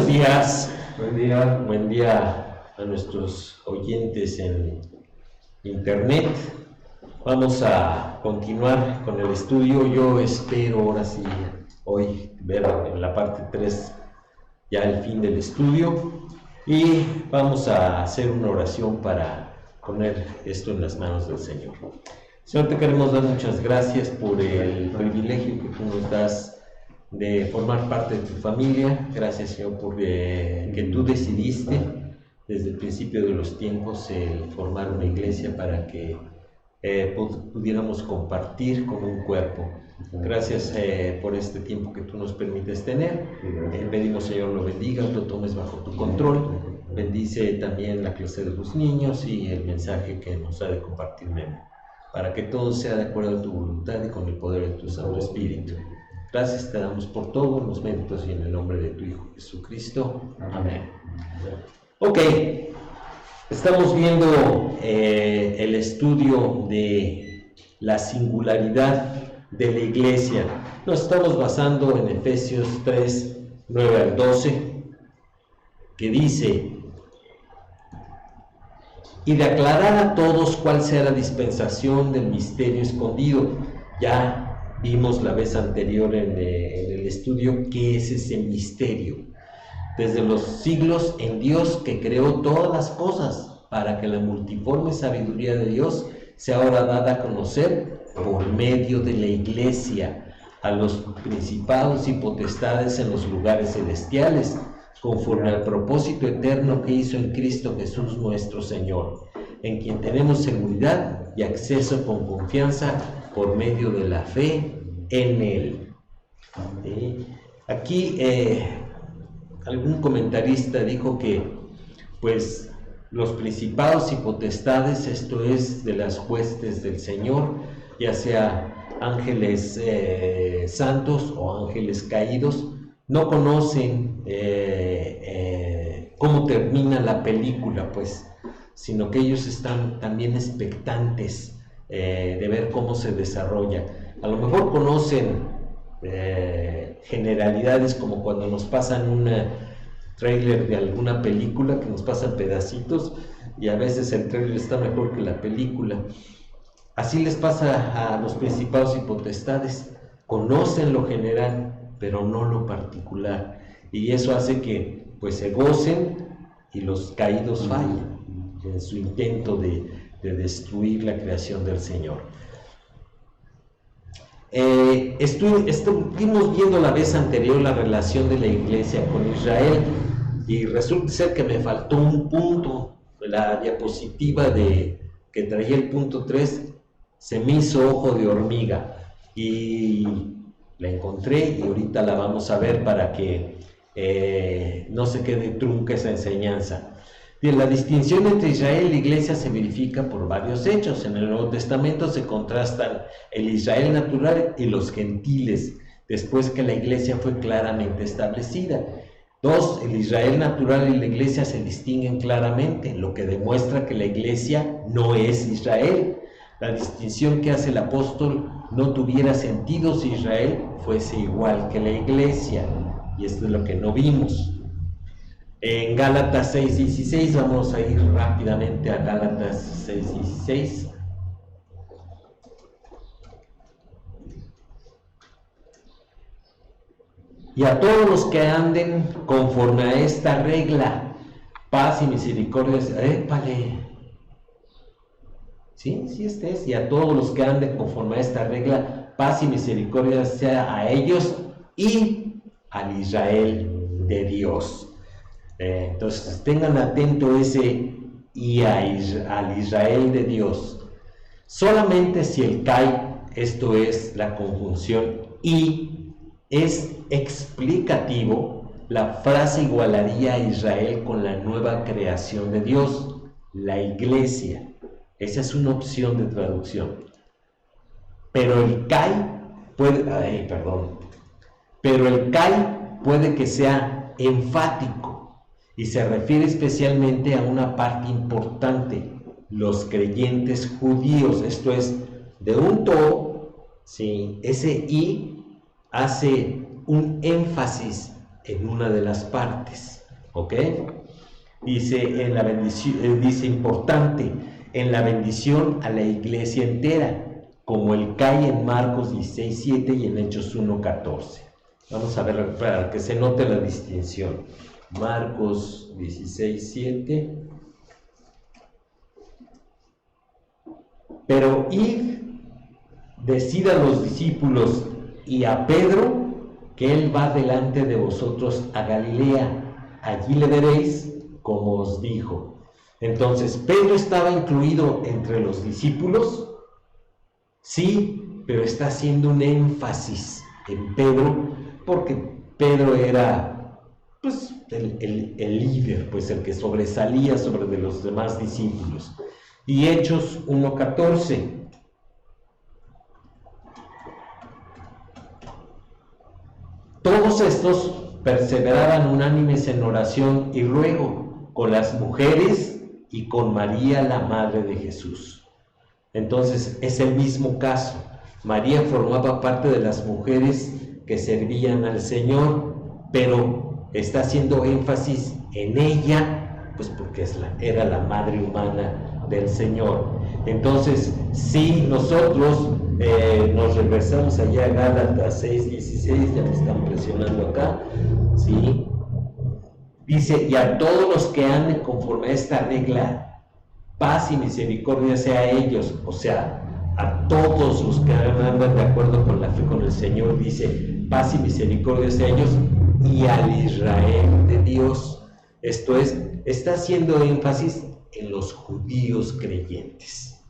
días. Buen día. Buen día a nuestros oyentes en internet. Vamos a continuar con el estudio. Yo espero ahora sí, hoy, ver en la parte 3 ya el fin del estudio. Y vamos a hacer una oración para poner esto en las manos del Señor. Señor, te queremos dar muchas gracias por el privilegio que tú nos das de formar parte de tu familia. Gracias, Señor, por que tú decidiste desde el principio de los tiempos el formar una iglesia para que pudiéramos compartir como un cuerpo. Gracias por este tiempo que tú nos permites tener. Pedimos, Señor, lo bendigas, lo tomes bajo tu control. Bendice también la clase de los niños y el mensaje que nos ha de compartir Memo, para que todo sea de acuerdo a tu voluntad y con el poder de tu Santo Espíritu. Gracias te damos por todos los méritos y en el nombre de tu Hijo Jesucristo. Amén. Ok, estamos viendo el estudio de la singularidad de la iglesia. Nos estamos basando en Efesios 3, 9 al 12, que dice: y de aclarar a todos cuál sea la dispensación del misterio escondido. Ya vimos la vez anterior en el estudio qué es ese misterio. Desde los siglos en Dios, que creó todas las cosas, para que la multiforme sabiduría de Dios sea ahora dada a conocer por medio de la iglesia a los principados y potestades en los lugares celestiales, conforme al propósito eterno que hizo en Cristo Jesús nuestro Señor, en quien tenemos seguridad y acceso con confianza por medio de la fe en Él. ¿Sí? Aquí algún comentarista dijo que pues los principados y potestades, esto es de las huestes del Señor, ya sea ángeles santos o ángeles caídos, no conocen cómo termina la película, pues, sino que ellos están también expectantes de ver cómo se desarrolla. A lo mejor conocen generalidades, como cuando nos pasan un trailer de alguna película, que nos pasan pedacitos y a veces el trailer está mejor que la película. Así les pasa a los principados y potestades, conocen lo general pero no lo particular, y eso hace que pues se gocen y los caídos fallen en su intento de destruir la creación del Señor. Estuvimos viendo la vez anterior la relación de la iglesia con Israel, y resulta ser que me faltó un punto. La diapositiva que traía el punto 3 se me hizo ojo de hormiga y la encontré, y ahorita la vamos a ver para que no se quede trunca esa enseñanza. Bien, la distinción entre Israel y la iglesia se verifica por varios hechos. En el Nuevo Testamento se contrastan el Israel natural y los gentiles, después que la iglesia fue claramente establecida. 2. El Israel natural y la iglesia se distinguen claramente, lo que demuestra que la iglesia no es Israel. La distinción que hace el apóstol no tuviera sentido si Israel fuese igual que la iglesia, y esto es lo que no vimos. En Gálatas 6:16, vamos a ir rápidamente a Gálatas 6:16. Y a todos los que anden conforme a esta regla, paz y misericordia. ¡Épale! Sí, este es. Y a todos los que anden conforme a esta regla, paz y misericordia sea a ellos y al Israel de Dios. Entonces tengan atento ese y al Israel de Dios. Solamente si el CAI, esto es la conjunción y, es explicativo, la frase igualaría a Israel con la nueva creación de Dios, la iglesia. Esa es una opción de traducción. Pero el CAI puede que sea enfático y se refiere especialmente a una parte importante, los creyentes judíos. Esto es, de un todo, ¿sí? Ese y hace un énfasis en una de las partes. ¿ok? Dice en la bendición, dice importante, en la bendición a la iglesia entera, como el cae en Marcos 16:7 y en Hechos 1:14. Vamos a ver para que se note la distinción. Marcos 16:7. Pero id, decid a los discípulos y a Pedro que él va delante de vosotros a Galilea. Allí le veréis como os dijo. Entonces, ¿Pedro estaba incluido entre los discípulos? Sí, pero está haciendo un énfasis en Pedro, porque Pedro era pues el líder, pues el que sobresalía sobre de los demás discípulos. Y Hechos 1:14. Todos estos perseveraban unánimes en oración y ruego con las mujeres y con María, la madre de Jesús. Entonces es el mismo caso. María formaba parte de las mujeres que servían al Señor, pero está haciendo énfasis en ella, pues porque era la madre humana del Señor. Entonces, si nosotros nos regresamos allá a Gálatas 6:16, ya me están presionando acá, ¿sí? Dice, y a todos los que anden conforme a esta regla, paz y misericordia sea a ellos, o sea, a todos los que andan de acuerdo con la fe con el Señor, dice, paz y misericordia sea a ellos y al Israel de Dios. Esto es, está haciendo énfasis en los judíos creyentes,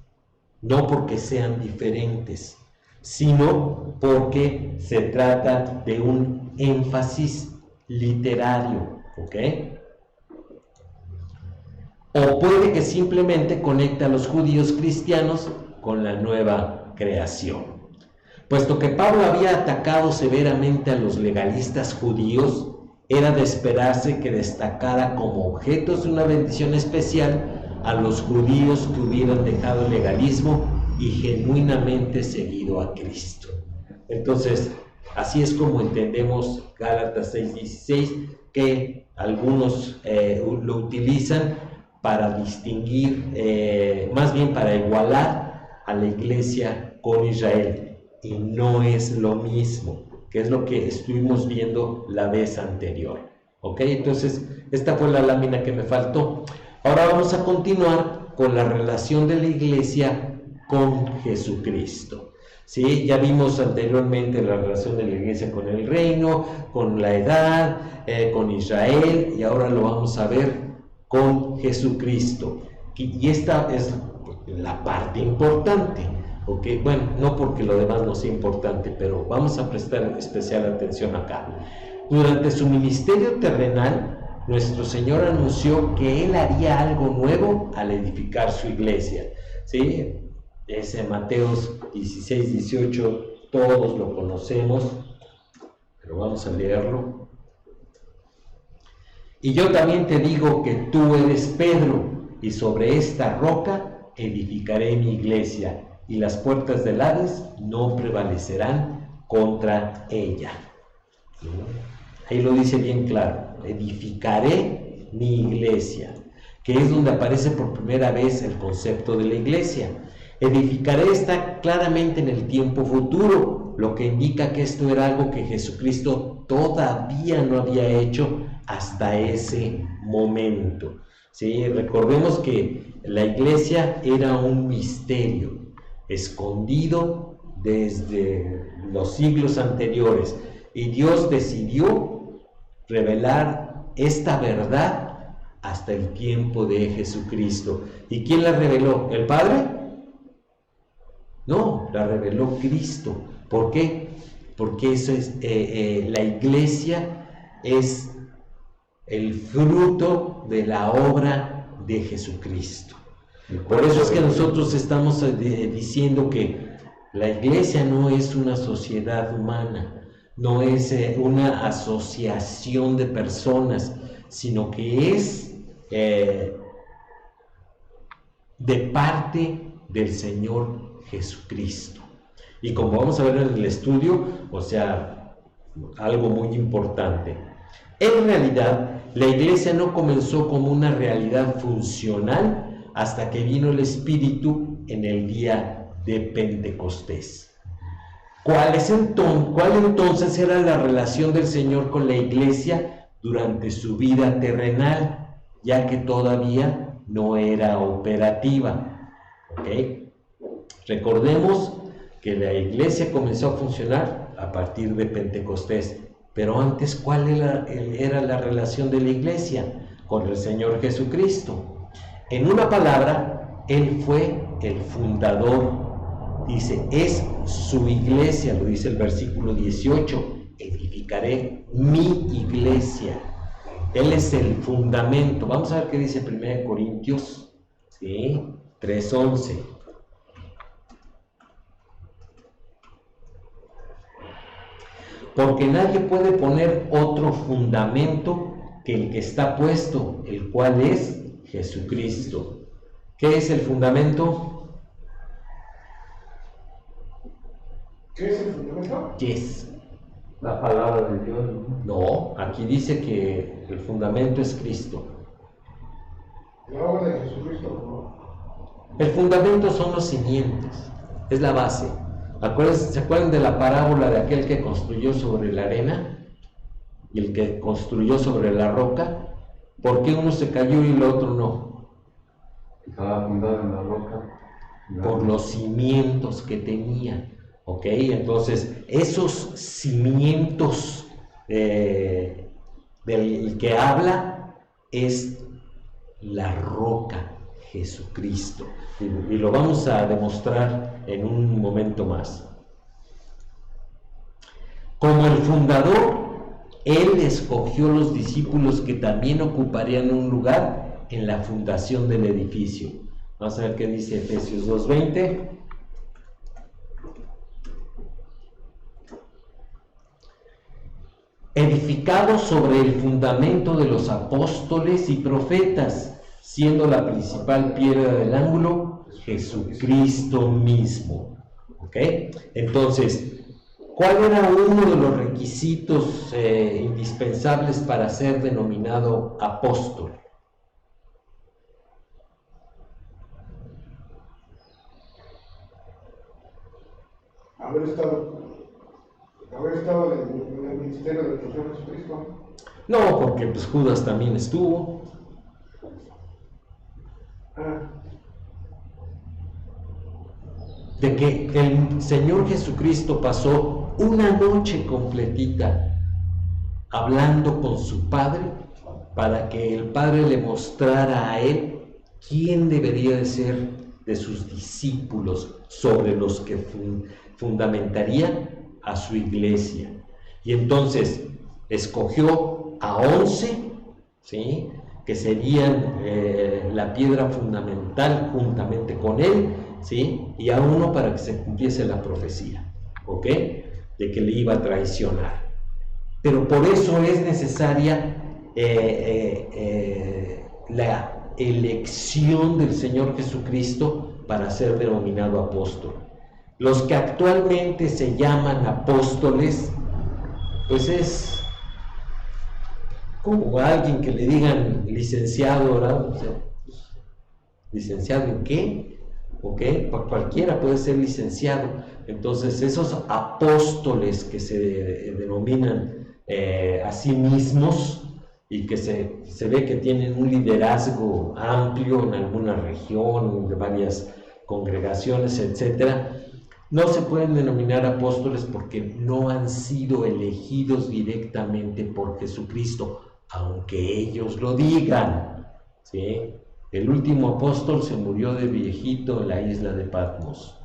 no porque sean diferentes, sino porque se trata de un énfasis literario, ¿ok? O puede que simplemente conecte a los judíos cristianos con la nueva creación. Puesto que Pablo había atacado severamente a los legalistas judíos, era de esperarse que destacara como objetos de una bendición especial a los judíos que hubieran dejado el legalismo y genuinamente seguido a Cristo. Entonces, así es como entendemos Gálatas 6:16, que algunos lo utilizan para distinguir, más bien para igualar a la iglesia con Israel, y no es lo mismo, que es lo que estuvimos viendo la vez anterior. ¿Ok? Entonces, esta fue la lámina que me faltó. Ahora vamos a continuar con la relación de la iglesia con Jesucristo. ¿Sí? Ya vimos anteriormente la relación de la iglesia con el reino, con la edad, con Israel, y ahora lo vamos a ver con Jesucristo. Y esta es la parte importante. ¿Okay? Bueno, no porque lo demás no sea importante, pero vamos a prestar especial atención acá. Durante su ministerio terrenal, nuestro Señor anunció que Él haría algo nuevo al edificar su iglesia. ¿Sí? Es en Mateos 16:18, todos lo conocemos, pero vamos a leerlo. Y yo también te digo que tú eres Pedro, y sobre esta roca edificaré mi iglesia, y las puertas del Hades no prevalecerán contra ella. Ahí lo dice bien claro, edificaré mi iglesia, que es donde aparece por primera vez el concepto de la iglesia. Edificaré está claramente en el tiempo futuro, lo que indica que esto era algo que Jesucristo todavía no había hecho hasta ese momento. ¿Sí? Recordemos que la iglesia era un misterio escondido desde los siglos anteriores, y Dios decidió revelar esta verdad hasta el tiempo de Jesucristo. ¿Y quién la reveló? ¿El Padre? No, la reveló Cristo. ¿Por qué? Porque eso es, la iglesia es el fruto de la obra de Jesucristo. Por eso es que nosotros estamos diciendo que la iglesia no es una sociedad humana, no es una asociación de personas, sino que es de parte del Señor Jesucristo. Y como vamos a ver en el estudio, o sea, algo muy importante. En realidad, la iglesia no comenzó como una realidad funcional hasta que vino el Espíritu en el día de Pentecostés. ¿Cuál entonces era la relación del Señor con la iglesia durante su vida terrenal, ya que todavía no era operativa? ¿Okay? Recordemos que la iglesia comenzó a funcionar a partir de Pentecostés, pero antes, ¿cuál era la relación de la iglesia con el Señor Jesucristo? En una palabra, Él fue el fundador. Dice, es su iglesia, lo dice el versículo 18, edificaré mi iglesia. Él es el fundamento. Vamos a ver qué dice 1 Corintios, ¿sí? 3:11. Porque nadie puede poner otro fundamento que el que está puesto, el cual es Jesucristo. ¿Qué es el fundamento? ¿Qué es el fundamento? ¿Qué es? La palabra de Dios. No, aquí dice que el fundamento es Cristo. La obra de Jesucristo, ¿no? El fundamento son los cimientos, es la base. ¿Se acuerdan de la parábola de aquel que construyó sobre la arena y el que construyó sobre la roca? ¿Por qué uno se cayó y el otro no? Estaba fundado en la roca. Por los cimientos que tenía. ¿Ok? Entonces, esos cimientos del que habla es la roca, Jesucristo. Y lo vamos a demostrar en un momento más. Como el fundador, Él escogió los discípulos que también ocuparían un lugar en la fundación del edificio. Vamos a ver qué dice Efesios 2:20. Edificados sobre el fundamento de los apóstoles y profetas, siendo la principal piedra del ángulo Jesucristo mismo. ¿Ok? Entonces, ¿cuál era uno de los requisitos indispensables para ser denominado apóstol? Haber estado en el ministerio del Señor Jesucristo. No, porque pues Judas también estuvo. De que el Señor Jesucristo pasó una noche completita hablando con su Padre para que el Padre le mostrara a él quién debería de ser de sus discípulos sobre los que fundamentaría a su iglesia. Y entonces escogió a 11, ¿sí?, que serían la piedra fundamental juntamente con él, ¿sí?, y a uno para que se cumpliese la profecía, ¿ok?, de que le iba a traicionar. Pero por eso es necesaria la elección del Señor Jesucristo para ser denominado apóstol. Los que actualmente se llaman apóstoles, pues es como alguien que le digan licenciado, ¿verdad? O sea, ¿licenciado en qué? ¿Ok? Cualquiera puede ser licenciado. Entonces, esos apóstoles que se denominan a sí mismos y que se ve que tienen un liderazgo amplio en alguna región, de varias congregaciones, etcétera, no se pueden denominar apóstoles porque no han sido elegidos directamente por Jesucristo, aunque ellos lo digan, ¿sí? El último apóstol se murió de viejito en la isla de Patmos.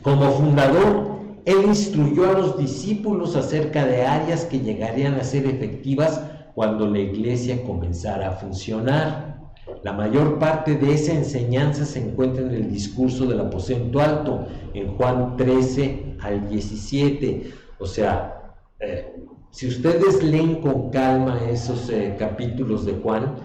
Como fundador, él instruyó a los discípulos acerca de áreas que llegarían a ser efectivas cuando la iglesia comenzara a funcionar. La mayor parte de esa enseñanza se encuentra en el discurso del aposento alto, en Juan 13 al 17. O sea, si ustedes leen con calma esos capítulos de Juan,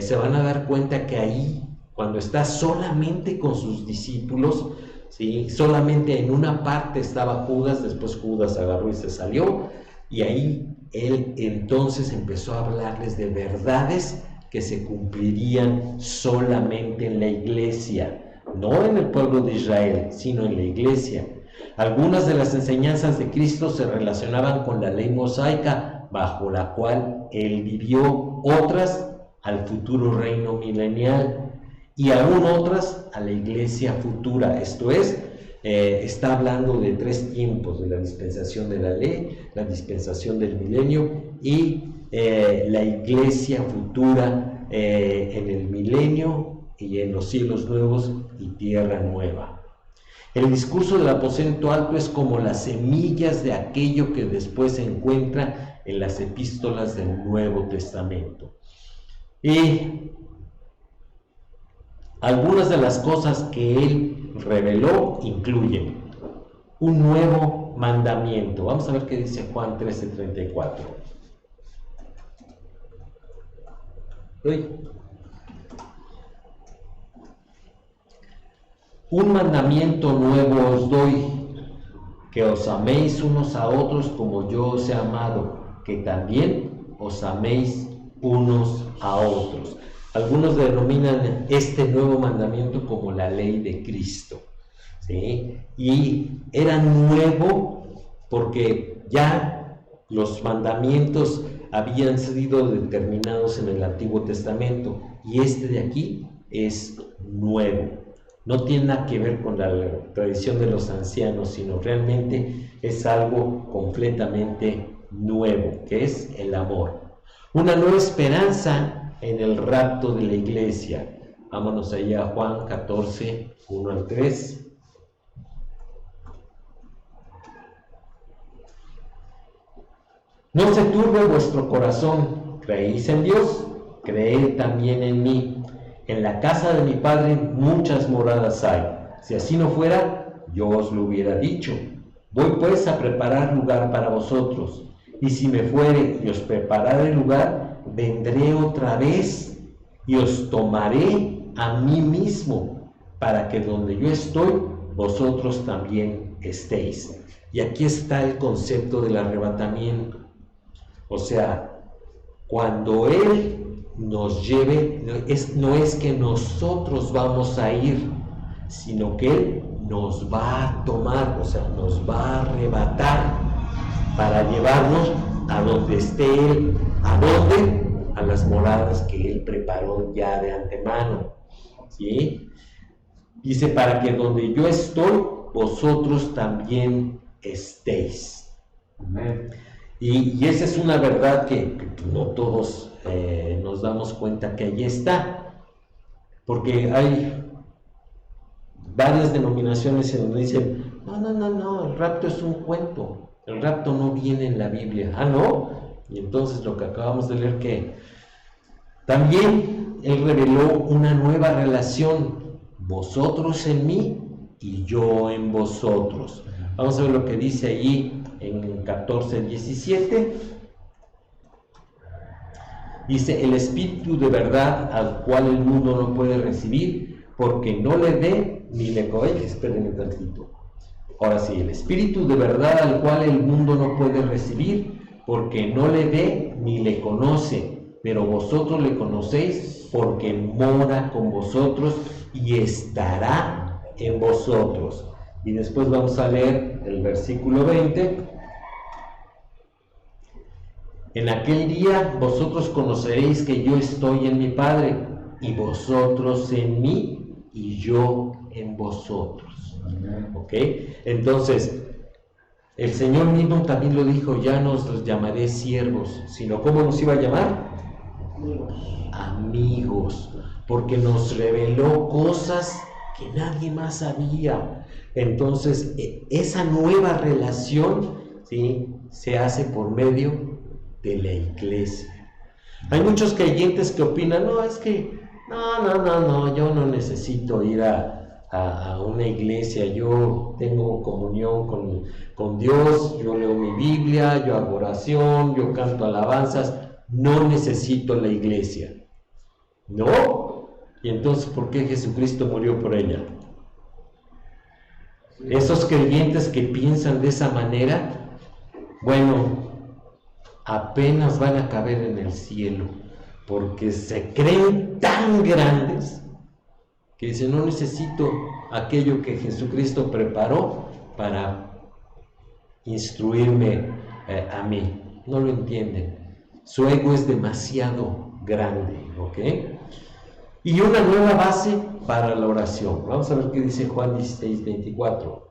se van a dar cuenta que ahí, cuando está solamente con sus discípulos, ¿sí?, solamente en una parte estaba Judas, después Judas agarró y se salió, y ahí Él entonces empezó a hablarles de verdades que se cumplirían solamente en la iglesia, no en el pueblo de Israel, sino en la iglesia. Algunas de las enseñanzas de Cristo se relacionaban con la ley mosaica, bajo la cual Él vivió, otras al futuro reino milenial y aún otras a la iglesia futura. Esto es, está hablando de 3 tiempos: de la dispensación de la ley, la dispensación del milenio y la iglesia futura en el milenio y en los cielos nuevos y tierra nueva. El discurso del aposento alto es como las semillas de aquello que después se encuentra en las epístolas del Nuevo Testamento. Y algunas de las cosas que él reveló incluyen un nuevo mandamiento. Vamos a ver qué dice Juan 13:34. Un mandamiento nuevo os doy, que os améis unos a otros como yo os he amado, que también os améis unos a otros. Algunos denominan este nuevo mandamiento como la ley de Cristo, ¿sí? Y era nuevo porque ya los mandamientos habían sido determinados en el Antiguo Testamento, y este de aquí es nuevo. No tiene nada que ver con la tradición de los ancianos, sino realmente es algo completamente nuevo, que es el amor. Una nueva esperanza en el rapto de la iglesia. Vámonos allá a Juan 14, 1 al 3. No se turbe vuestro corazón. ¿Creéis en Dios? Creed también en mí. En la casa de mi Padre muchas moradas hay. Si así no fuera, yo os lo hubiera dicho. Voy pues a preparar lugar para vosotros. Y si me fuere y os preparare lugar, vendré otra vez y os tomaré a mí mismo, para que donde yo estoy, vosotros también estéis. Y aquí está el concepto del arrebatamiento. O sea, cuando Él nos lleve, no es que nosotros vamos a ir, sino que Él nos va a tomar, o sea, nos va a arrebatar para llevarnos a donde esté Él. ¿A dónde? A las moradas que Él preparó ya de antemano, ¿sí? Dice, para que donde yo estoy, vosotros también estéis. Amén. Y esa es una verdad que no todos nos damos cuenta que allí está, porque hay varias denominaciones en donde dicen, no, el rapto es un cuento, el rapto no viene en la Biblia. Ah, ¿no? Y entonces lo que acabamos de leer, que también Él reveló una nueva relación, vosotros en mí y yo en vosotros. Vamos a ver lo que dice allí en 14:17. Dice, el Espíritu de verdad al cual el mundo no puede recibir, porque no le ve ni le conoce. Espérenme tantito. Ahora sí, el Espíritu de verdad al cual el mundo no puede recibir, porque no le ve ni le conoce, pero vosotros le conocéis, porque mora con vosotros y estará en vosotros. Y después vamos a leer el versículo 20. En aquel día vosotros conoceréis que yo estoy en mi Padre, y vosotros en mí, y yo en vosotros. ¿Ok? Entonces, el Señor mismo también lo dijo, ya no os llamaré siervos, sino ¿cómo nos iba a llamar? Amigos, porque nos reveló cosas que nadie más sabía. Entonces, esa nueva relación, ¿sí?, se hace por medio de la iglesia. Hay muchos creyentes que opinan, no, es que, no, yo no necesito ir a una iglesia, yo tengo comunión con Dios, yo leo mi Biblia, yo hago oración, yo canto alabanzas, no necesito la iglesia. ¿No? Y entonces, ¿por qué Jesucristo murió por ella? Esos creyentes que piensan de esa manera, bueno, apenas van a caber en el cielo, porque se creen tan grandes que dicen, no necesito aquello que Jesucristo preparó para instruirme a mí. No lo entienden. Su ego es demasiado grande, ¿ok? Y una nueva base para la oración. Vamos a ver qué dice Juan 16, 24.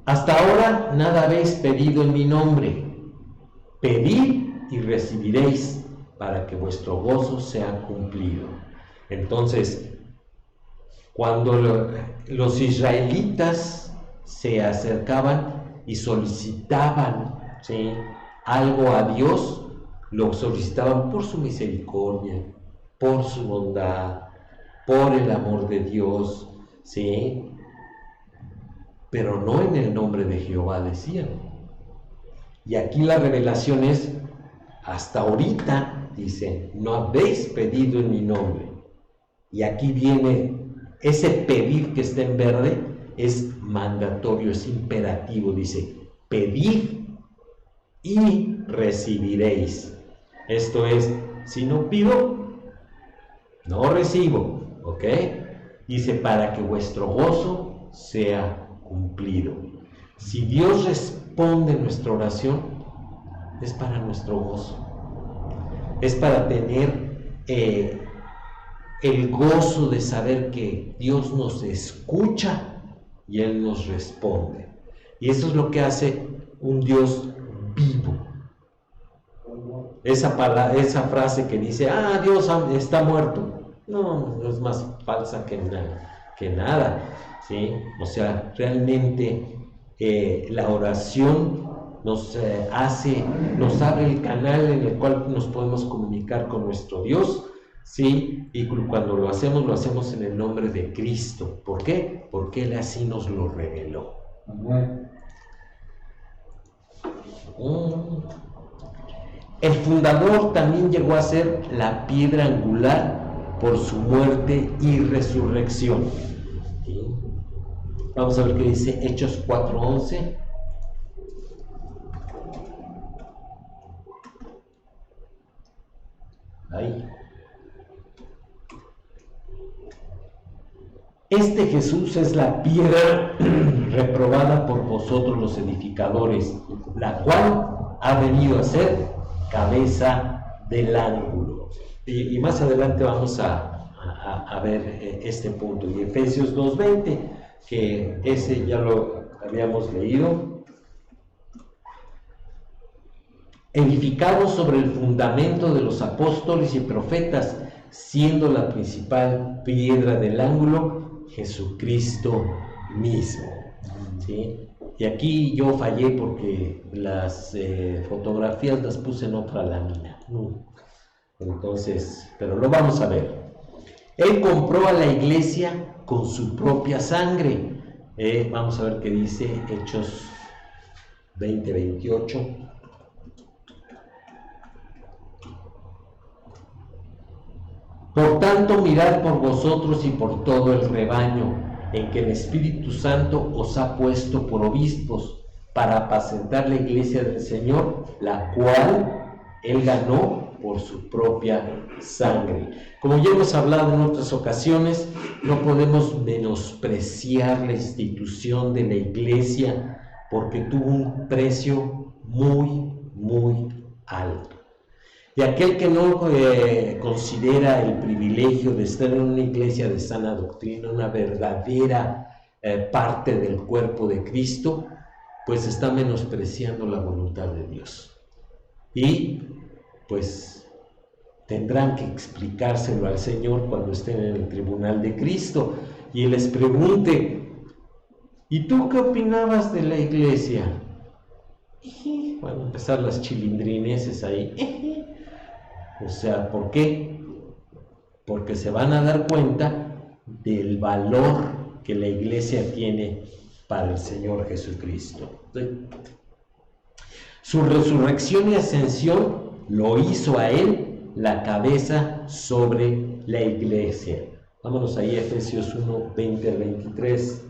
Hasta ahora nada habéis pedido en mi nombre. Pedid y recibiréis, para que vuestro gozo sea cumplido. Entonces, cuando los israelitas se acercaban y solicitaban, ¿sí?, algo a Dios, lo solicitaban por su misericordia, por su bondad, por el amor de Dios, ¿sí?, pero no en el nombre de Jehová, decían. Y aquí la revelación es, hasta ahorita, dice, no habéis pedido en mi nombre. Y aquí viene ese pedir que está en verde, es mandatorio, es imperativo, dice, pedid y recibiréis. Esto es, si no pido, no recibo, ¿ok? Dice, para que vuestro gozo sea cumplido. Si Dios responde nuestra oración, es para nuestro gozo, es para tener el gozo de saber que Dios nos escucha y Él nos responde. Y eso es lo que hace un Dios vivo. Esa frase que dice, Dios está muerto, no es más falsa que nada, ¿sí? O sea, realmente la oración nos abre el canal en el cual nos podemos comunicar con nuestro Dios, ¿sí? Y cuando lo hacemos en el nombre de Cristo. ¿Por qué? Porque Él así nos lo reveló. El fundador también llegó a ser la piedra angular por su muerte y resurrección. ¿Sí? Vamos a ver qué dice Hechos 4:11. Ahí. Este Jesús es la piedra reprobada por vosotros los edificadores, la cual ha venido a ser cabeza del ángulo. Y más adelante vamos a ver este punto. Y Efesios 2:20, que ese ya lo habíamos leído. Edificados sobre el fundamento de los apóstoles y profetas, siendo la principal piedra del ángulo Jesucristo mismo. ¿Sí? Y aquí yo fallé porque las fotografías las puse en otra lámina. Entonces, pero lo vamos a ver. Él compró a la iglesia con su propia sangre. Vamos a ver qué dice Hechos 20:28. Por tanto, mirad por vosotros y por todo el rebaño, en que el Espíritu Santo os ha puesto por obispos, para apacentar la iglesia del Señor, la cual Él ganó por su propia sangre. Como ya hemos hablado en otras ocasiones, no podemos menospreciar la institución de la iglesia, porque tuvo un precio muy, muy alto. Y aquel que no considera el privilegio de estar en una iglesia de sana doctrina, una verdadera parte del cuerpo de Cristo, pues está menospreciando la voluntad de Dios. Y pues tendrán que explicárselo al Señor cuando estén en el tribunal de Cristo y Él les pregunte, ¿y tú qué opinabas de la iglesia? Van a empezar las chilindrineses ahí. O sea, ¿por qué? Porque se van a dar cuenta del valor que la iglesia tiene para el Señor Jesucristo. ¿Sí? Su resurrección y ascensión lo hizo a Él la cabeza sobre la iglesia. Vámonos ahí a Efesios 1, 20 al 23.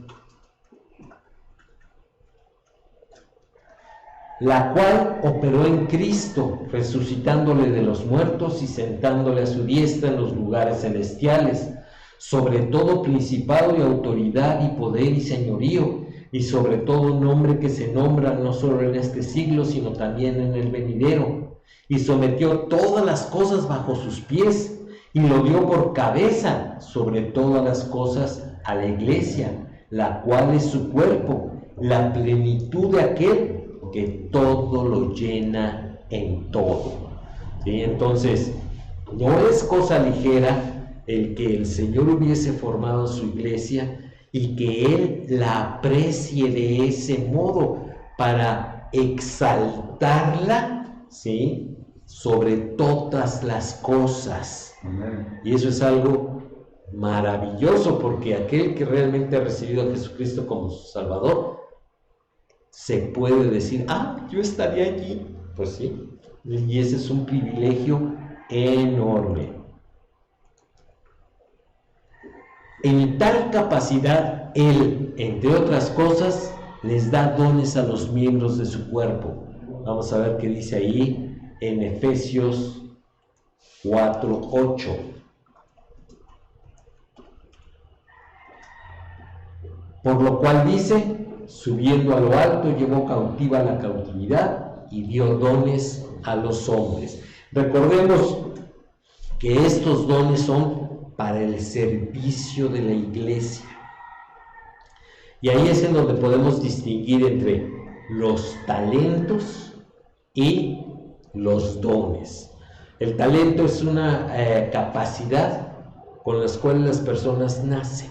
La cual operó en Cristo, resucitándole de los muertos y sentándole a su diestra en los lugares celestiales, sobre todo principado y autoridad y poder y señorío, y sobre todo nombre que se nombra no solo en este siglo, sino también en el venidero, y sometió todas las cosas bajo sus pies, y lo dio por cabeza sobre todas las cosas a la iglesia, la cual es su cuerpo, la plenitud de aquel que todo lo llena en todo. ¿Sí? Entonces, no es cosa ligera el que el Señor hubiese formado su iglesia y que Él la aprecie de ese modo para exaltarla, ¿sí?, sobre todas las cosas. Amén. Y eso es algo maravilloso, porque aquel que realmente ha recibido a Jesucristo como su Salvador, se puede decir, yo estaría allí. Pues sí, y ese es un privilegio enorme. En tal capacidad, Él, entre otras cosas, les da dones a los miembros de su cuerpo. Vamos a ver qué dice ahí en Efesios 4:8. Por lo cual dice, subiendo a lo alto, llevó cautiva la cautividad y dio dones a los hombres. Recordemos que estos dones son para el servicio de la iglesia. Y ahí es en donde podemos distinguir entre los talentos y los dones. El talento es una capacidad con las cuales las personas nacen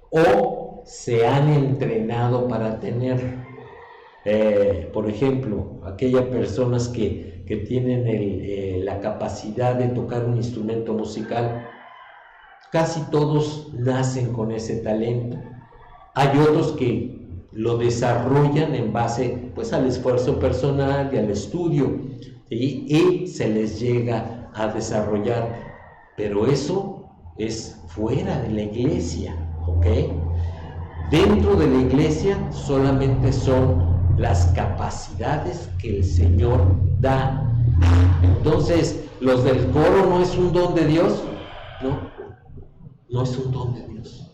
o se han entrenado para tener. Por ejemplo, aquellas personas que tienen la capacidad de tocar un instrumento musical, casi todos nacen con ese talento. Hay otros que lo desarrollan en base, pues, al esfuerzo personal y al estudio, ¿sí? Y se les llega a desarrollar, pero eso es fuera de la iglesia, ¿ok? Dentro de la iglesia solamente son las capacidades que el Señor da. Entonces, los del coro no es un don de Dios, no es un don de Dios.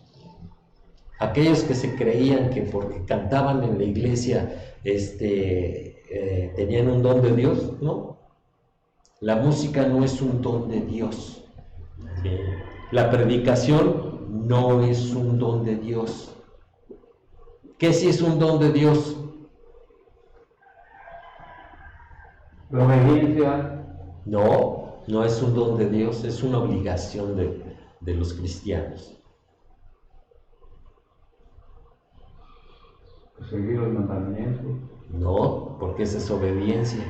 Aquellos que se creían que porque cantaban en la iglesia tenían un don de Dios, no. La música no es un don de Dios. La predicación no es un don de Dios. ¿Qué sí es un don de Dios? La obediencia. No es un don de Dios, es una obligación de los cristianos. Seguir los mandamientos. No, porque esa es obediencia.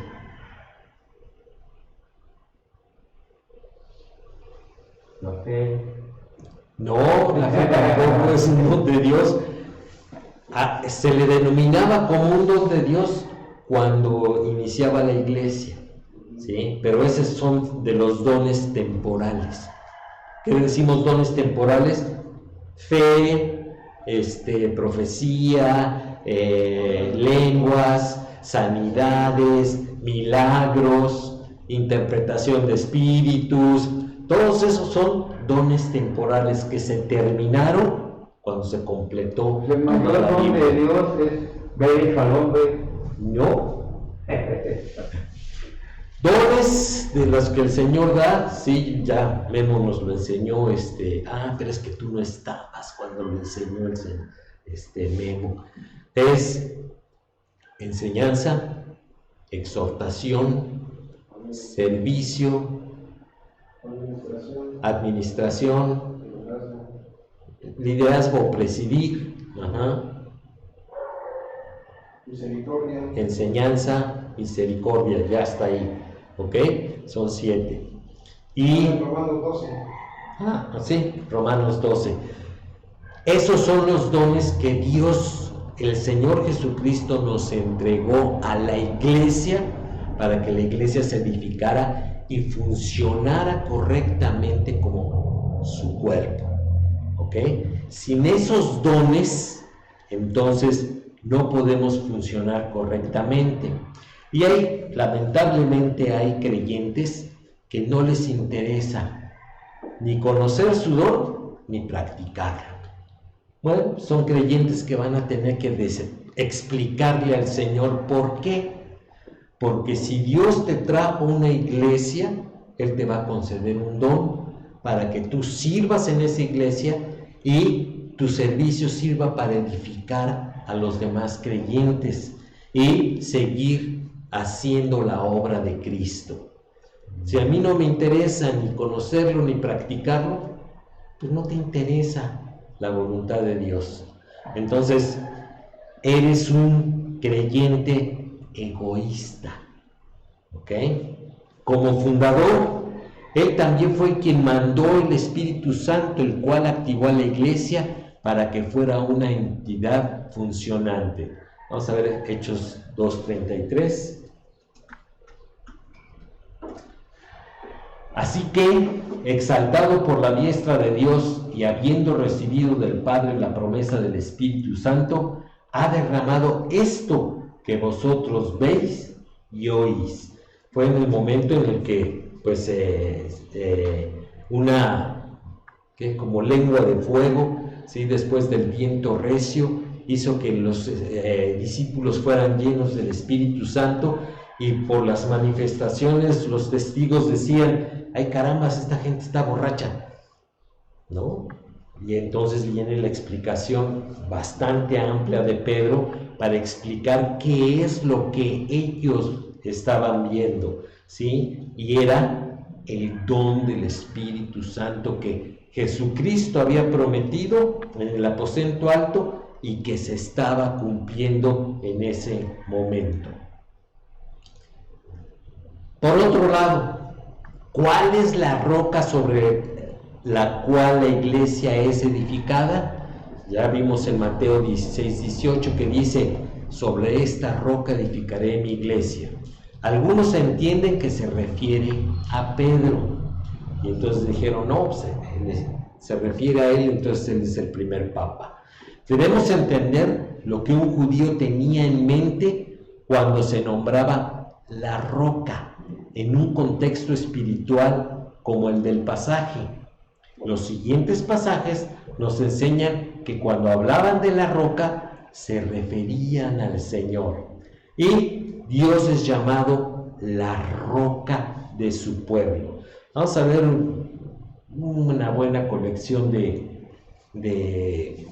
La fe. No, la fe tampoco es un don de Dios. Se le denominaba como un don de Dios cuando iniciaba la iglesia, ¿sí? Pero esos son de los dones temporales. ¿Qué decimos dones temporales? Fe, profecía, lenguas, sanidades, milagros, interpretación de espíritus. Todos esos son dones temporales que se terminaron cuando se completó El mayor la don Biblia. de Dios es ver hecho al hombre. No. Dones de los que el Señor da, sí, ya Memo nos lo enseñó, pero es que tú no estabas cuando lo enseñó Memo. Es enseñanza, exhortación, servicio, administración, liderazgo, presidir, misericordia, enseñanza, misericordia, ya está ahí, ¿ok? Son 7. Y Romanos 12. sí, Romanos 12. Esos son los dones que Dios, el Señor Jesucristo, nos entregó a la iglesia para que la iglesia se edificara y funcionara correctamente como su cuerpo. ¿ok? Sin esos dones, entonces no podemos funcionar correctamente. Y lamentablemente hay creyentes que no les interesa ni conocer su don ni practicarlo. Bueno, son creyentes que van a tener que explicarle al Señor por qué. Porque si Dios te trajo una iglesia, Él te va a conceder un don para que tú sirvas en esa iglesia y tu servicio sirva para edificar a los demás creyentes y seguir haciendo la obra de Cristo. Si a mí no me interesa ni conocerlo ni practicarlo, pues no te interesa la voluntad de Dios. Entonces, eres un creyente egoísta, ¿ok? Como fundador, Él también fue quien mandó el Espíritu Santo, el cual activó a la iglesia para que fuera una entidad funcionante. Vamos a ver Hechos 2:33. Así que, exaltado por la diestra de Dios y habiendo recibido del Padre la promesa del Espíritu Santo, ha derramado esto que vosotros veis y oís. Fue en el momento en el que, pues, como lengua de fuego, ¿sí? Después del viento recio, hizo que los discípulos fueran llenos del Espíritu Santo, y por las manifestaciones los testigos decían: ay carambas, esta gente está borracha, ¿no? Y entonces viene la explicación bastante amplia de Pedro para explicar qué es lo que ellos estaban viendo, ¿sí? Y era el don del Espíritu Santo que Jesucristo había prometido en el aposento alto y que se estaba cumpliendo en ese momento. Por otro lado, ¿cuál es la roca sobre la cual la iglesia es edificada? Ya vimos en Mateo 16:18 que dice: sobre esta roca edificaré mi iglesia. Algunos entienden que se refiere a Pedro, y entonces dijeron: no, se refiere a él, entonces él es el primer papa. Debemos entender lo que un judío tenía en mente cuando se nombraba la roca en un contexto espiritual como el del pasaje. Los siguientes pasajes nos enseñan que cuando hablaban de la roca se referían al Señor, y Dios es llamado la roca de su pueblo. Vamos a ver una buena colección de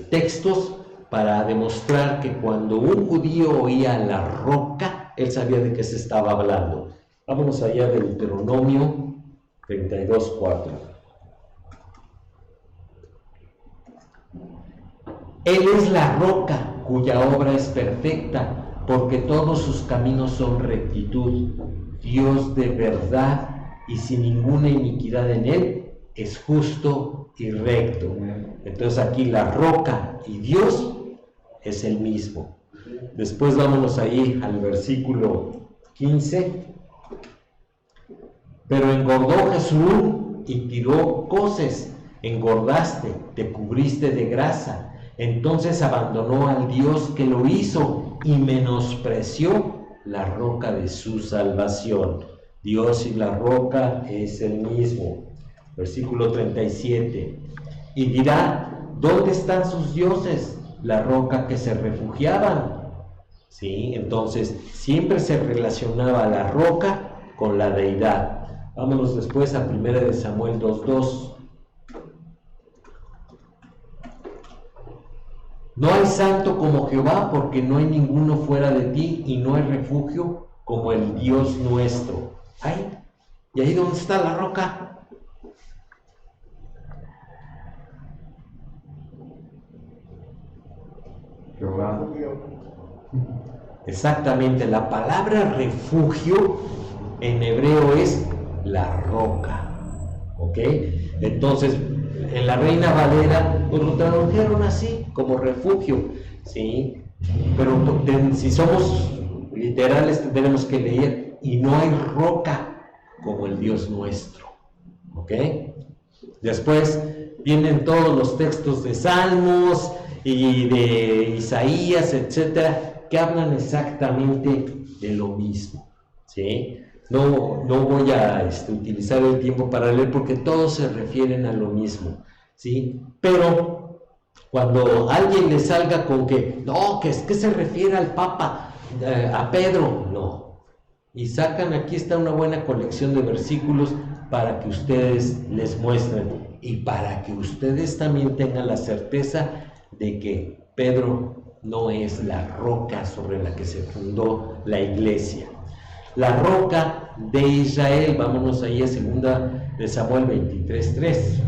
textos para demostrar que cuando un judío oía la roca, él sabía de qué se estaba hablando. Vámonos allá de Deuteronomio 32:4. Él es la roca cuya obra es perfecta, porque todos sus caminos son rectitud. Dios de verdad y sin ninguna iniquidad en él, es justo y recto. Entonces aquí la roca y Dios es el mismo. Después vámonos ahí al versículo 15. Pero engordó Jesús y tiró coces, engordaste, te cubriste de grasa. Entonces abandonó al Dios que lo hizo y menospreció la roca de su salvación. Dios y la roca es el mismo. Versículo 37. Y dirá: ¿dónde están sus dioses, la roca que se refugiaban? Sí, entonces siempre se relacionaba la roca con la deidad. Vámonos después a 1 Samuel 2:2. No hay santo como Jehová, porque no hay ninguno fuera de ti, y no hay refugio como el Dios nuestro. Ay, ¿y ahí dónde está la roca? Jehová. Exactamente, la palabra refugio en hebreo es la roca, ¿ok? Entonces, en la Reina Valera pues lo tradujeron así, como refugio, ¿sí? Pero si somos literales tendremos que leer: y no hay roca como el Dios nuestro, ¿ok? Después vienen todos los textos de Salmos y de Isaías, etcétera, que hablan exactamente de lo mismo, ¿sí? No voy a utilizar el tiempo para leer porque todos se refieren a lo mismo, ¿sí? Pero cuando alguien le salga con que, no, que es que se refiere al Papa, a Pedro, no. Y sacan, aquí está una buena colección de versículos para que ustedes les muestren y para que ustedes también tengan la certeza de que Pedro no es la roca sobre la que se fundó la iglesia. La roca de Israel, vámonos ahí a 2 de Samuel 23:3.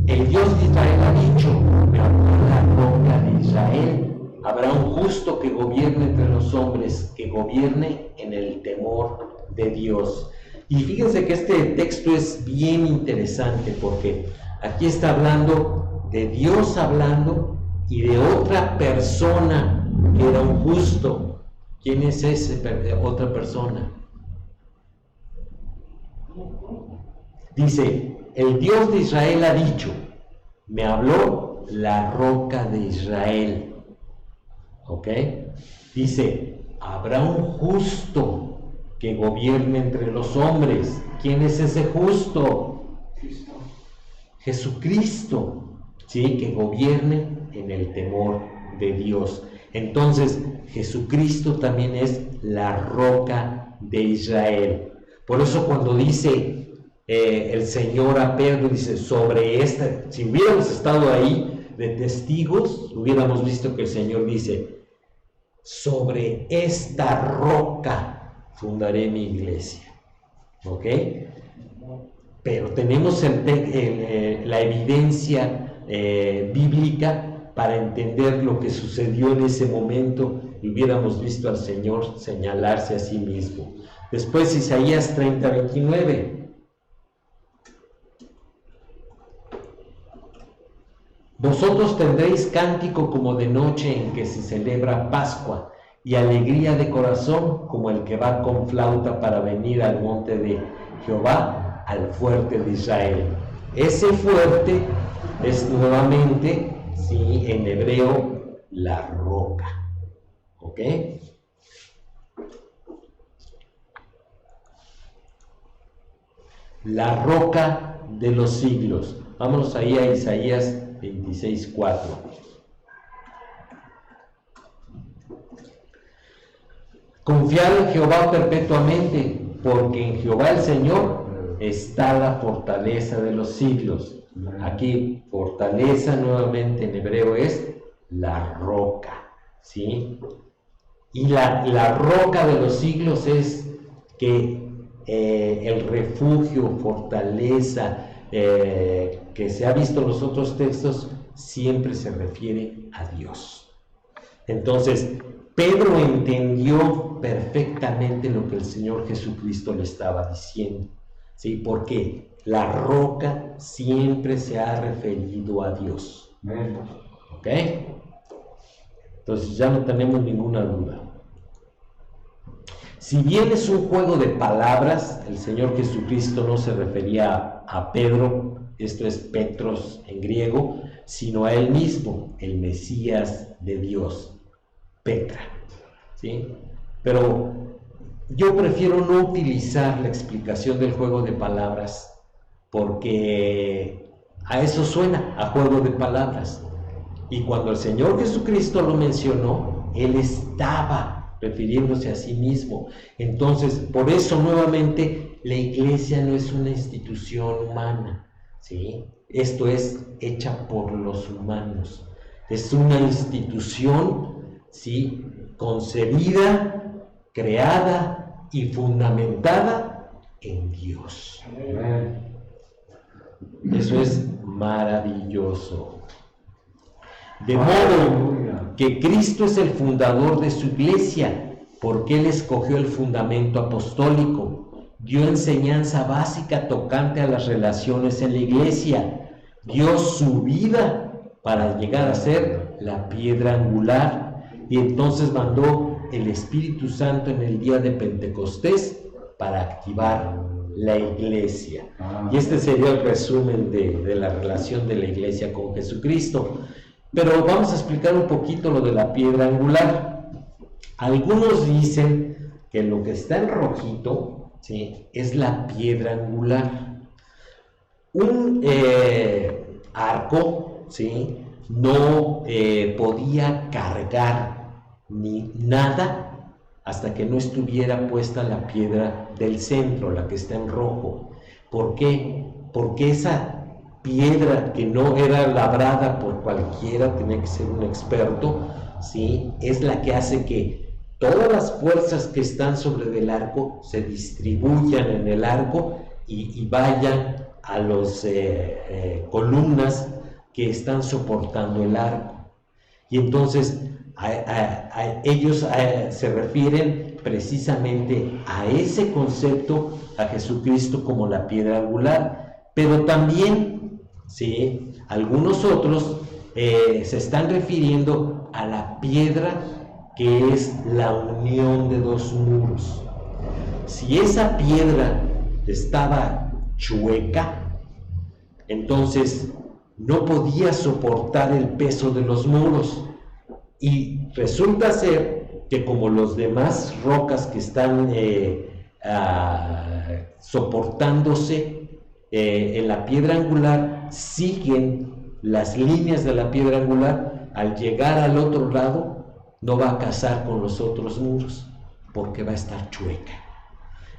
El Dios de Israel ha dicho, me habló la roca de Israel. Habrá un justo que gobierne entre los hombres, que gobierne en el temor de Dios. Y fíjense que este texto es bien interesante porque aquí está hablando de Dios hablando y de otra persona que era un justo. ¿Quién es otra persona? Dice, el Dios de Israel ha dicho, me habló la roca de Israel. ¿Ok? Dice, habrá un justo que gobierne entre los hombres. ¿Quién es ese justo? Cristo. Jesucristo, ¿sí? Que gobierne en el temor de Dios. Entonces, Jesucristo también es la roca de Israel. Por eso cuando dice el Señor a Pedro, dice, sobre esta, si hubiéramos estado ahí de testigos, hubiéramos visto que el Señor dice, sobre esta roca fundaré mi iglesia. ¿Ok? Pero tenemos la evidencia bíblica para entender lo que sucedió en ese momento y hubiéramos visto al Señor señalarse a sí mismo. Después Isaías 30:29. Vosotros tendréis cántico como de noche en que se celebra Pascua, y alegría de corazón como el que va con flauta para venir al monte de Jehová, al fuerte de Israel. Ese fuerte es nuevamente, sí, en hebreo, la roca. ¿Ok? La roca de los siglos. Vámonos ahí a Isaías 26:4. Confiad en Jehová perpetuamente, porque en Jehová el Señor está la fortaleza de los siglos. Aquí, fortaleza nuevamente en hebreo es la roca, ¿sí? Y la roca de los siglos es que el refugio, fortaleza, que se ha visto en los otros textos, siempre se refiere a Dios. Entonces, Pedro entendió perfectamente lo que el Señor Jesucristo le estaba diciendo, ¿sí? Porque la roca siempre se ha referido a Dios. ¿Ok? Entonces ya no tenemos ninguna duda. Si bien es un juego de palabras, el Señor Jesucristo no se refería a Pedro, esto es Petros en griego, sino a él mismo, el Mesías de Dios, Petra, ¿sí? Pero yo prefiero no utilizar la explicación del juego de palabras porque a eso suena, a juego de palabras. Y cuando el Señor Jesucristo lo mencionó, Él estaba refiriéndose a sí mismo. Entonces, por eso nuevamente, la iglesia no es una institución humana, ¿sí? Esto es hecha por los humanos. Es una institución, ¿sí? Concebida, creada y fundamentada en Dios. Eso es maravilloso. De modo que Cristo es el fundador de su iglesia, porque Él escogió el fundamento apostólico, dio enseñanza básica tocante a las relaciones en la iglesia, dio su vida para llegar a ser la piedra angular, y entonces mandó el Espíritu Santo en el día de Pentecostés para activar la iglesia. Y este sería el resumen de la relación de la iglesia con Jesucristo. Pero vamos a explicar un poquito lo de la piedra angular. Algunos dicen que lo que está en rojito, ¿sí?, es la piedra angular. Un arco, ¿sí?, no podía cargar ni nada hasta que no estuviera puesta la piedra del centro, la que está en rojo. ¿Por qué? Porque esa piedra, que no era labrada por cualquiera, tenía que ser un experto, ¿sí?, es la que hace que todas las fuerzas que están sobre el arco se distribuyan en el arco y vayan a las columnas que están soportando el arco. Y entonces ellos se refieren precisamente a ese concepto, a Jesucristo como la piedra angular, pero también, ¿sí?, algunos otros se están refiriendo a la piedra que es la unión de dos muros. Si esa piedra estaba chueca, entonces no podía soportar el peso de los muros, y resulta ser que como los demás rocas que están soportándose en la piedra angular siguen las líneas de la piedra angular, al llegar al otro lado no va a casar con los otros muros porque va a estar chueca.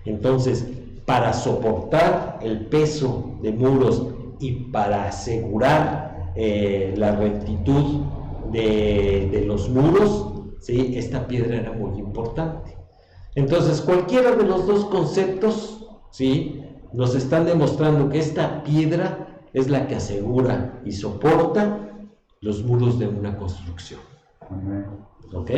Entonces, para soportar el peso de muros y para asegurar la rectitud de los muros, ¿sí?, esta piedra era muy importante. Entonces, cualquiera de los dos conceptos, ¿sí?, nos están demostrando que esta piedra es la que asegura y soporta los muros de una construcción. ¿Ok?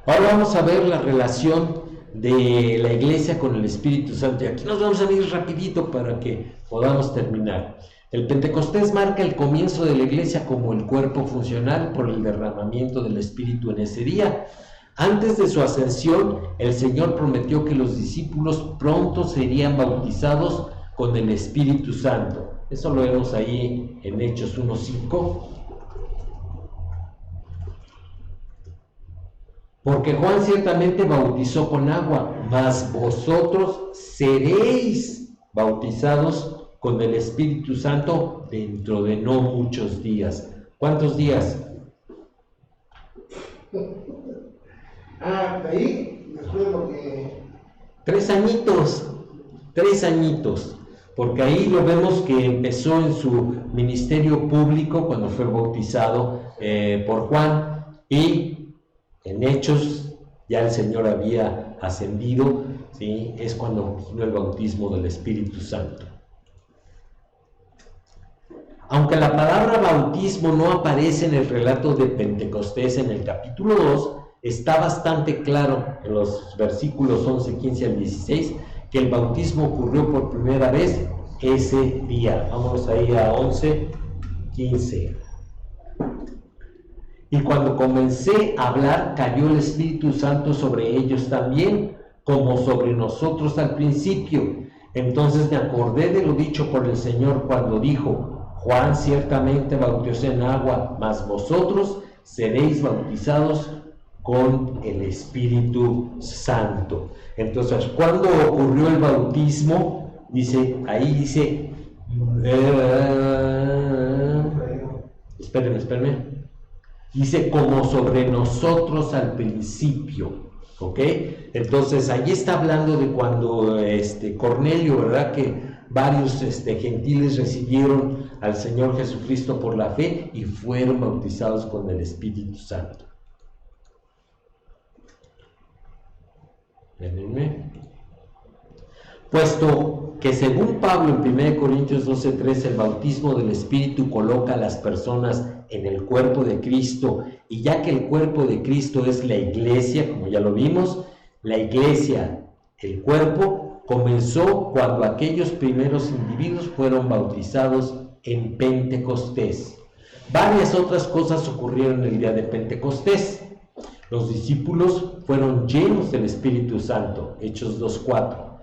Ahora vamos a ver la relación de la iglesia con el Espíritu Santo. Y aquí nos vamos a ir rapidito para que podamos terminar. El Pentecostés marca el comienzo de la iglesia como el cuerpo funcional por el derramamiento del Espíritu en ese día. Antes de su ascensión, el Señor prometió que los discípulos pronto serían bautizados con el Espíritu Santo. Eso lo vemos ahí en Hechos 1:5. Porque Juan ciertamente bautizó con agua, mas vosotros seréis bautizados con el Espíritu Santo dentro de no muchos días. ¿Cuántos días? Ahí, después de lo que... 3 añitos, 3 añitos, porque ahí lo vemos que empezó en su ministerio público cuando fue bautizado por Juan, y en Hechos ya el Señor había ascendido, ¿sí?, es cuando vino el bautismo del Espíritu Santo. Aunque la palabra bautismo no aparece en el relato de Pentecostés en el capítulo 2, está bastante claro en los versículos 11, 15 al 16 que el bautismo ocurrió por primera vez ese día. Vamos ahí a 11, 15. Y cuando comencé a hablar, cayó el Espíritu Santo sobre ellos también, como sobre nosotros al principio. Entonces me acordé de lo dicho por el Señor cuando dijo: Juan ciertamente bautizó en agua, mas vosotros seréis bautizados con el Espíritu Santo. Entonces, ¿cuándo ocurrió el bautismo? Dice, espérenme. Dice, como sobre nosotros al principio, ¿ok? Entonces, ahí está hablando de cuando Cornelio, ¿verdad?, que varios gentiles recibieron al Señor Jesucristo por la fe y fueron bautizados con el Espíritu Santo. Puesto que según Pablo en 1 Corintios 12:3, el bautismo del Espíritu coloca a las personas en el cuerpo de Cristo, y ya que el cuerpo de Cristo es la iglesia, como ya lo vimos, la iglesia, el cuerpo, comenzó cuando aquellos primeros individuos fueron bautizados en Pentecostés. Varias otras cosas ocurrieron el día de Pentecostés. Los discípulos fueron llenos del Espíritu Santo, Hechos 2:4.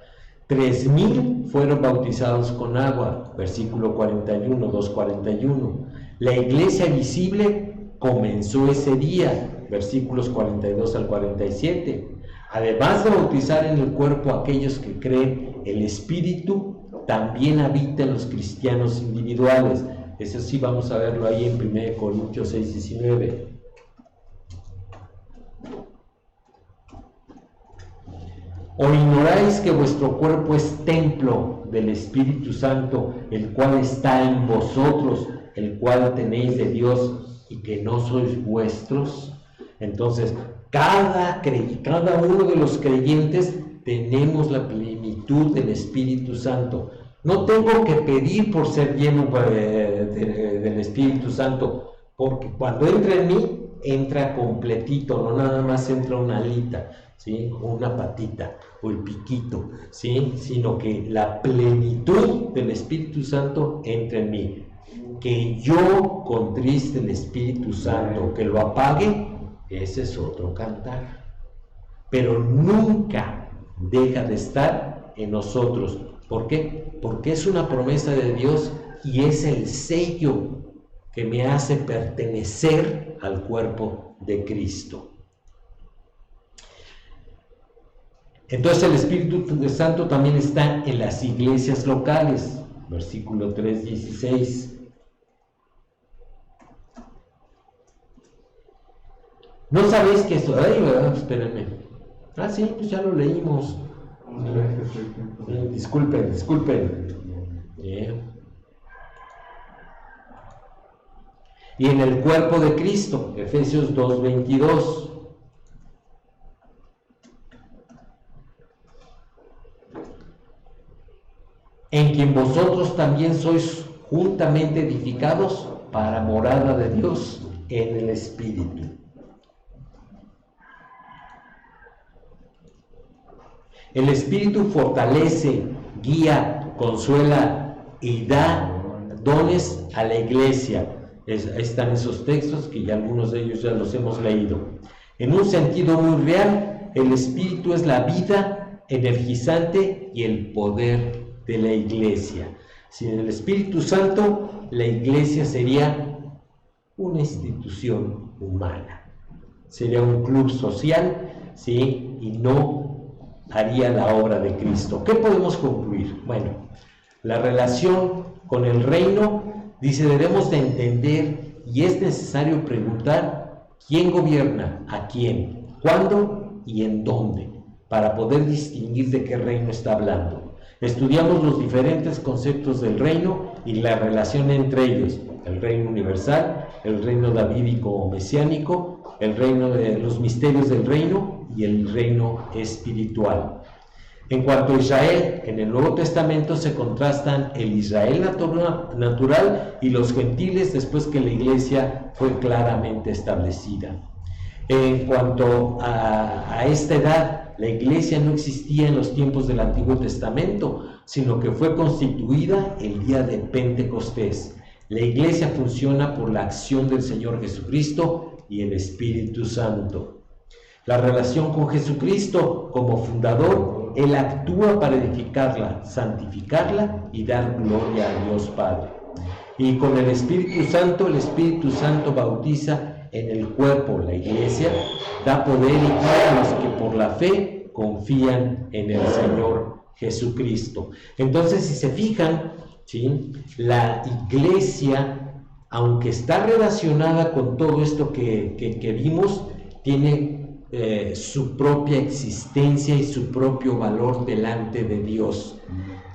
3,000 fueron bautizados con agua, versículo 41, 2:41. La iglesia visible comenzó ese día, versículos 42 al 47. Además de bautizar en el cuerpo a aquellos que creen, el Espíritu también habita en los cristianos individuales. Eso sí, vamos a verlo ahí en 1 Corintios 6:19. ¿O ignoráis que vuestro cuerpo es templo del Espíritu Santo, el cual está en vosotros, el cual tenéis de Dios, y que no sois vuestros? Entonces, cada uno de los creyentes tenemos la plenitud del Espíritu Santo. No tengo que pedir por ser lleno del Espíritu Santo, porque cuando entra en mí, entra completito, no nada más entra una alita, ¿sí? O una patita, o el piquito, ¿sí? Sino que la plenitud del Espíritu Santo entra en mí. Que yo contriste el Espíritu Santo, que lo apague, ese es otro cantar. Pero nunca deja de estar en nosotros. ¿Por qué? Porque es una promesa de Dios y es el sello que me hace pertenecer al cuerpo de Cristo. Entonces el Espíritu Santo también está en las iglesias locales, versículo 3:16. ¿No sabéis que esto? Ay, espérenme. Ah, sí, pues ya lo leímos. Disculpen. Y en el cuerpo de Cristo, Efesios 2:22. En quien vosotros también sois juntamente edificados para morada de Dios en el Espíritu. El Espíritu fortalece, guía, consuela y da dones a la iglesia. Ahí están esos textos que ya algunos de ellos ya los hemos leído. En un sentido muy real, el Espíritu es la vida energizante y el poder de la iglesia. Sin el Espíritu Santo, la iglesia sería una institución humana. Sería un club social, ¿sí? Y no haría la obra de Cristo. ¿Qué podemos concluir? Bueno, la relación con el reino, dice, debemos de entender y es necesario preguntar quién gobierna a quién, cuándo y en dónde, para poder distinguir de qué reino está hablando. Estudiamos los diferentes conceptos del reino y la relación entre ellos: el reino universal, el reino davídico o mesiánico, el reino de los misterios del reino y el reino espiritual. En cuanto a Israel, en el Nuevo Testamento se contrastan el Israel natural y los gentiles después que la iglesia fue claramente establecida. En cuanto a esta edad, la iglesia no existía en los tiempos del Antiguo Testamento, sino que fue constituida el día de Pentecostés. La iglesia funciona por la acción del Señor Jesucristo y el Espíritu Santo. La relación con Jesucristo como fundador, Él actúa para edificarla, santificarla y dar gloria a Dios Padre. Y con el Espíritu Santo bautiza en el cuerpo, la iglesia, da poder y guía a los que por la fe confían en el Señor Jesucristo. Entonces, si se fijan, ¿sí? La iglesia, aunque está relacionada con todo esto que vimos, tiene su propia existencia y su propio valor delante de Dios.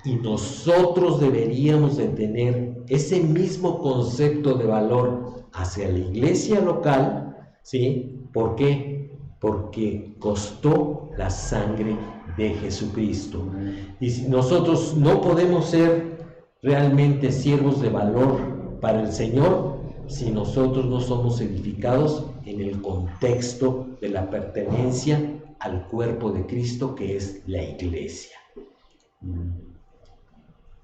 Y nosotros deberíamos de tener ese mismo concepto de valor hacia la iglesia local, ¿sí? ¿Por qué? Porque costó la sangre de Jesucristo. Y si nosotros no podemos ser realmente siervos de valor para el Señor si nosotros no somos edificados en el contexto de la pertenencia al cuerpo de Cristo, que es la iglesia.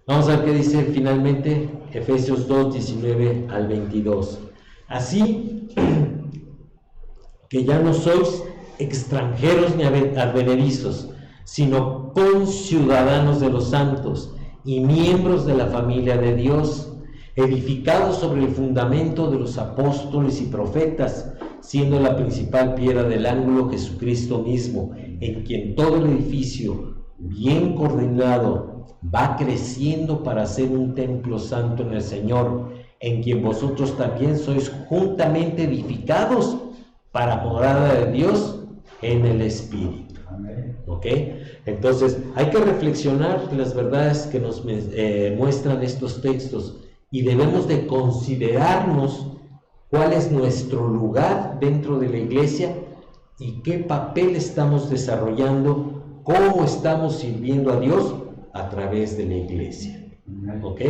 Vamos a ver qué dice finalmente Efesios 2, 19 al 22. Así que ya no sois extranjeros ni advenedizos, sino conciudadanos de los santos y miembros de la familia de Dios, edificados sobre el fundamento de los apóstoles y profetas, siendo la principal piedra del ángulo Jesucristo mismo, en quien todo el edificio, bien coordinado, va creciendo para ser un templo santo en el Señor, en quien vosotros también sois juntamente edificados para morada de Dios en el Espíritu. ¿Ok? Entonces hay que reflexionar las verdades que nos muestran estos textos, y debemos de considerarnos cuál es nuestro lugar dentro de la iglesia y qué papel estamos desarrollando, cómo estamos sirviendo a Dios a través de la iglesia. ¿Ok?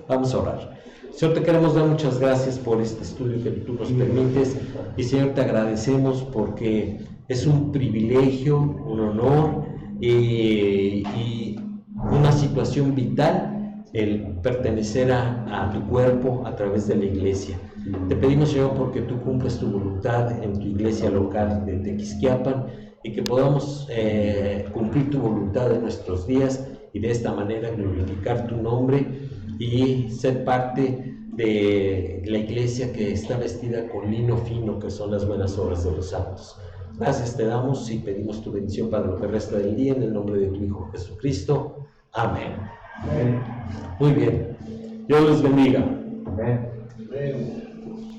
Vamos a orar. Señor, te queremos dar muchas gracias por este estudio que tú nos permites, y Señor, te agradecemos porque es un privilegio, un honor y una situación vital el pertenecer a tu cuerpo a través de la iglesia. Te pedimos, Señor, porque tú cumples tu voluntad en tu iglesia local de Tequisquiapan, y que podamos cumplir tu voluntad en nuestros días, y de esta manera glorificar tu nombre y ser parte de la iglesia que está vestida con lino fino, que son las buenas obras de los santos. Gracias te damos y pedimos tu bendición para lo que resta del día, en el nombre de tu Hijo Jesucristo. Amén. Muy bien. Dios les bendiga. Amén. Amén.